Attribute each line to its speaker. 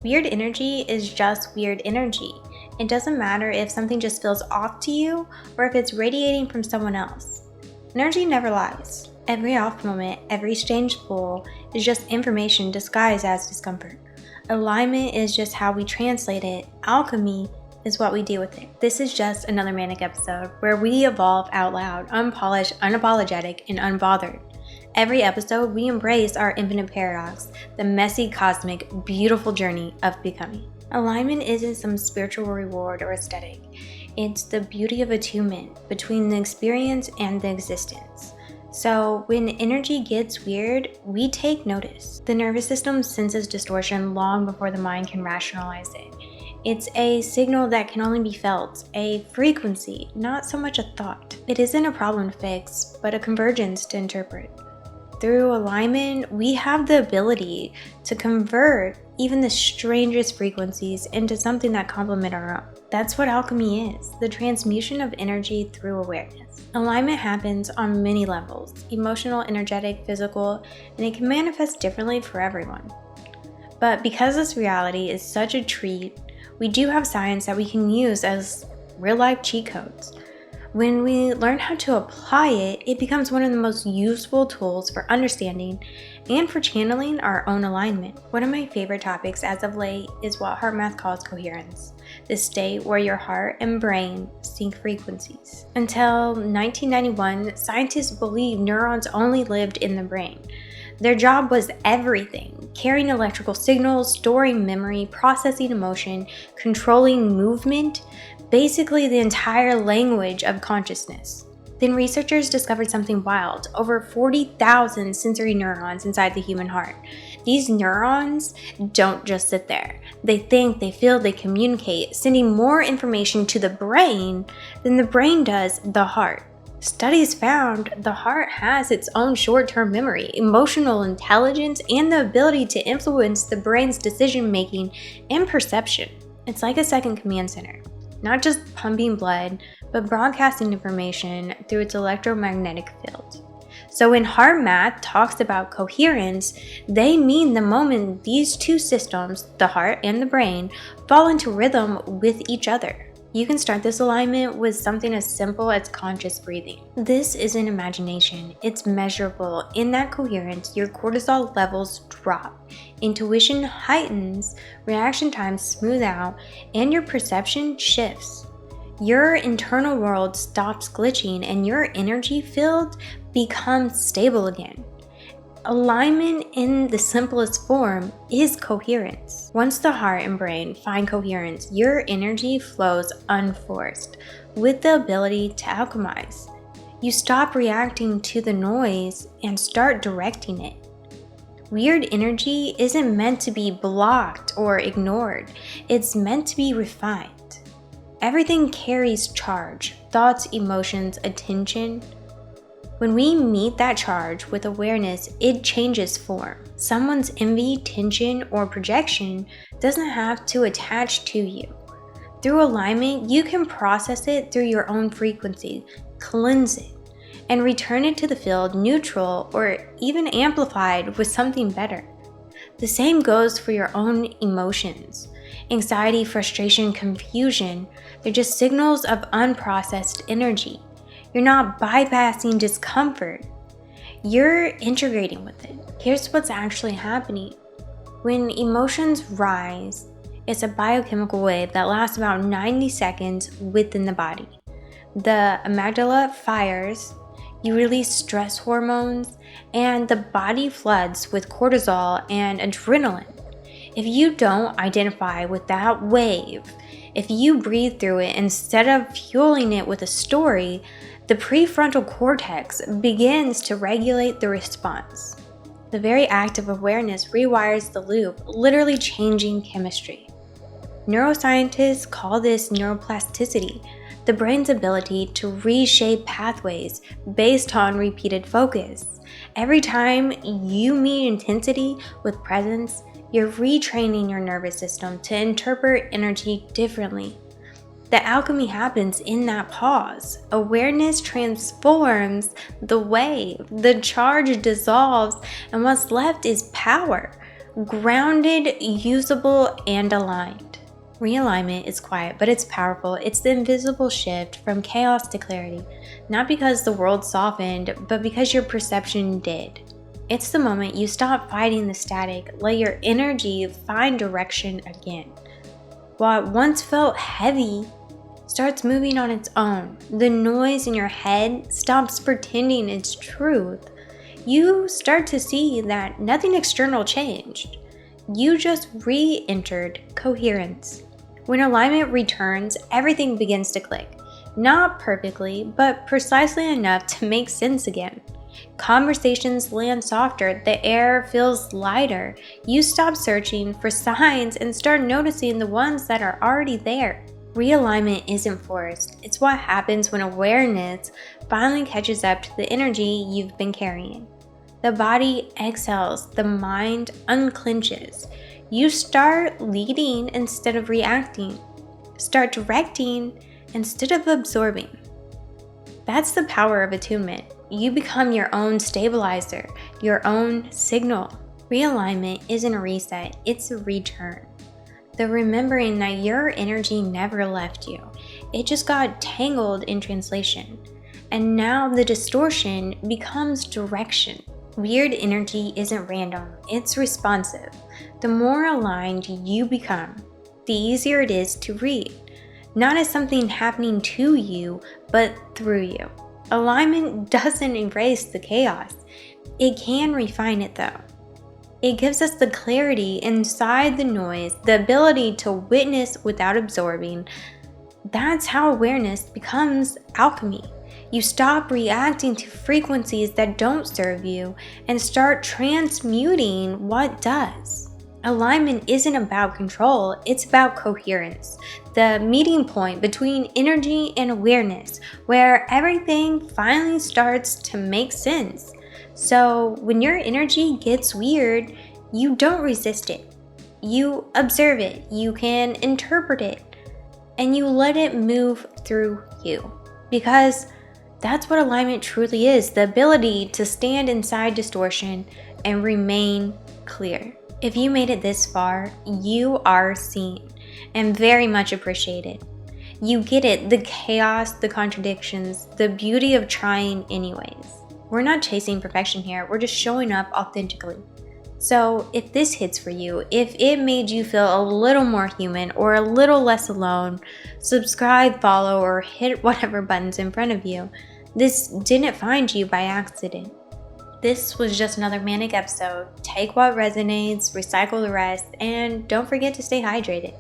Speaker 1: Weird energy is just weird energy. It doesn't matter if something just feels off to you or if it's radiating from someone else. Energy never lies. Every off moment, every strange pull is just information disguised as discomfort. Alignment is just how we translate it. Alchemy is what we do with it. This is just another Manic episode where we evolve out loud, unpolished, unapologetic, and unbothered. Every episode, we embrace our infinite paradox, the messy, cosmic, beautiful journey of becoming. Alignment isn't some spiritual reward or aesthetic. It's the beauty of attunement between the experience and the existence. So when energy gets weird, we take notice. The nervous system senses distortion long before the mind can rationalize it. It's a signal that can only be felt, a frequency, not so much a thought. It isn't a problem to fix, but a convergence to interpret. Through alignment, we have the ability to convert even the strangest frequencies into something that complement our own. That's what alchemy is, the transmutation of energy through awareness. Alignment happens on many levels, emotional, energetic, physical, and it can manifest differently for everyone. But because this reality is such a treat, we do have science that we can use as real-life cheat codes. When we learn how to apply it, it becomes one of the most useful tools for understanding and for channeling our own alignment. One of my favorite topics as of late is what heart math calls coherence, the state where your heart and brain sync frequencies. Until 1991, scientists believed neurons only lived in the brain. Their job was everything, carrying electrical signals, storing memory, processing emotion, controlling movement, basically the entire language of consciousness. Then researchers discovered something wild, over 40,000 sensory neurons inside the human heart. These neurons don't just sit there. They think, they feel, they communicate, sending more information to the brain than the brain does the heart. Studies found the heart has its own short-term memory, emotional intelligence, and the ability to influence the brain's decision-making and perception. It's like a second command center, not just pumping blood, but broadcasting information through its electromagnetic field. So when heart math talks about coherence, they mean the moment these two systems, the heart and the brain, fall into rhythm with each other. You can start this alignment with something as simple as conscious breathing. This isn't imagination, it's measurable. In that coherence, your cortisol levels drop, intuition heightens, reaction times smooth out, and your perception shifts. Your internal world stops glitching and your energy field becomes stable again. Alignment in the simplest form is coherence. Once the heart and brain find coherence, your energy flows unforced, with the ability to alchemize. You stop reacting to the noise and start directing it. Weird energy isn't meant to be blocked or ignored. It's meant to be refined. Everything carries charge, thoughts, emotions, attention. When we meet that charge with awareness, it changes form. Someone's envy, tension, or projection doesn't have to attach to you. Through alignment, you can process it through your own frequency, cleanse it, and return it to the field neutral or even amplified with something better. The same goes for your own emotions. Anxiety, frustration, confusion, they're just signals of unprocessed energy. You're not bypassing discomfort. You're integrating with it. Here's what's actually happening. When emotions rise, it's a biochemical wave that lasts about 90 seconds within the body. The amygdala fires, you release stress hormones, and the body floods with cortisol and adrenaline. If you don't identify with that wave, if you breathe through it instead of fueling it with a story, the prefrontal cortex begins to regulate the response. The very act of awareness rewires the loop, literally changing chemistry. Neuroscientists call this neuroplasticity, the brain's ability to reshape pathways based on repeated focus. Every time you meet intensity with presence, you're retraining your nervous system to interpret energy differently. The alchemy happens in that pause. Awareness transforms the wave. The charge dissolves, and what's left is power. grounded, usable, and aligned. Realignment is quiet, but it's powerful. It's the invisible shift from chaos to clarity, not because the world softened, but because your perception did. It's the moment you stop fighting the static, let your energy find direction again. What once felt heavy starts moving on its own. The noise in your head stops pretending it's truth. You start to see that nothing external changed. You just re-entered coherence. When alignment returns, everything begins to click. Not perfectly, but precisely enough to make sense again. Conversations land softer, the air feels lighter. You stop searching for signs and start noticing the ones that are already there. Realignment isn't forced. It's what happens when awareness finally catches up to the energy you've been carrying. The body exhales, the mind unclenches. You start leading instead of reacting. Start directing instead of absorbing. That's the power of attunement. You become your own stabilizer, your own signal. Realignment isn't a reset, it's a return. The remembering that your energy never left you. It just got tangled in translation. And now the distortion becomes direction. Weird energy isn't random, it's responsive. The more aligned you become, the easier it is to read. Not as something happening to you, but through you. Alignment doesn't erase the chaos. It can refine it though. It gives us the clarity inside the noise, the ability to witness without absorbing. That's how awareness becomes alchemy. You stop reacting to frequencies that don't serve you and start transmuting what does. Alignment isn't about control, it's about coherence, the meeting point between energy and awareness, where everything finally starts to make sense. So when your energy gets weird, you don't resist it. You observe it, you can interpret it, and you let it move through you. Because that's what alignment truly is, the ability to stand inside distortion and remain clear. If you made it this far, you are seen and very much appreciated. You get it, the chaos, the contradictions, the beauty of trying anyways. We're not chasing perfection here, we're just showing up authentically. So if this hits for you, if it made you feel a little more human or a little less alone, subscribe, follow, or hit whatever button's in front of you. This didn't find you by accident. This was just another manicc episode. Take what resonates, recycle the rest, and don't forget to stay hydrated.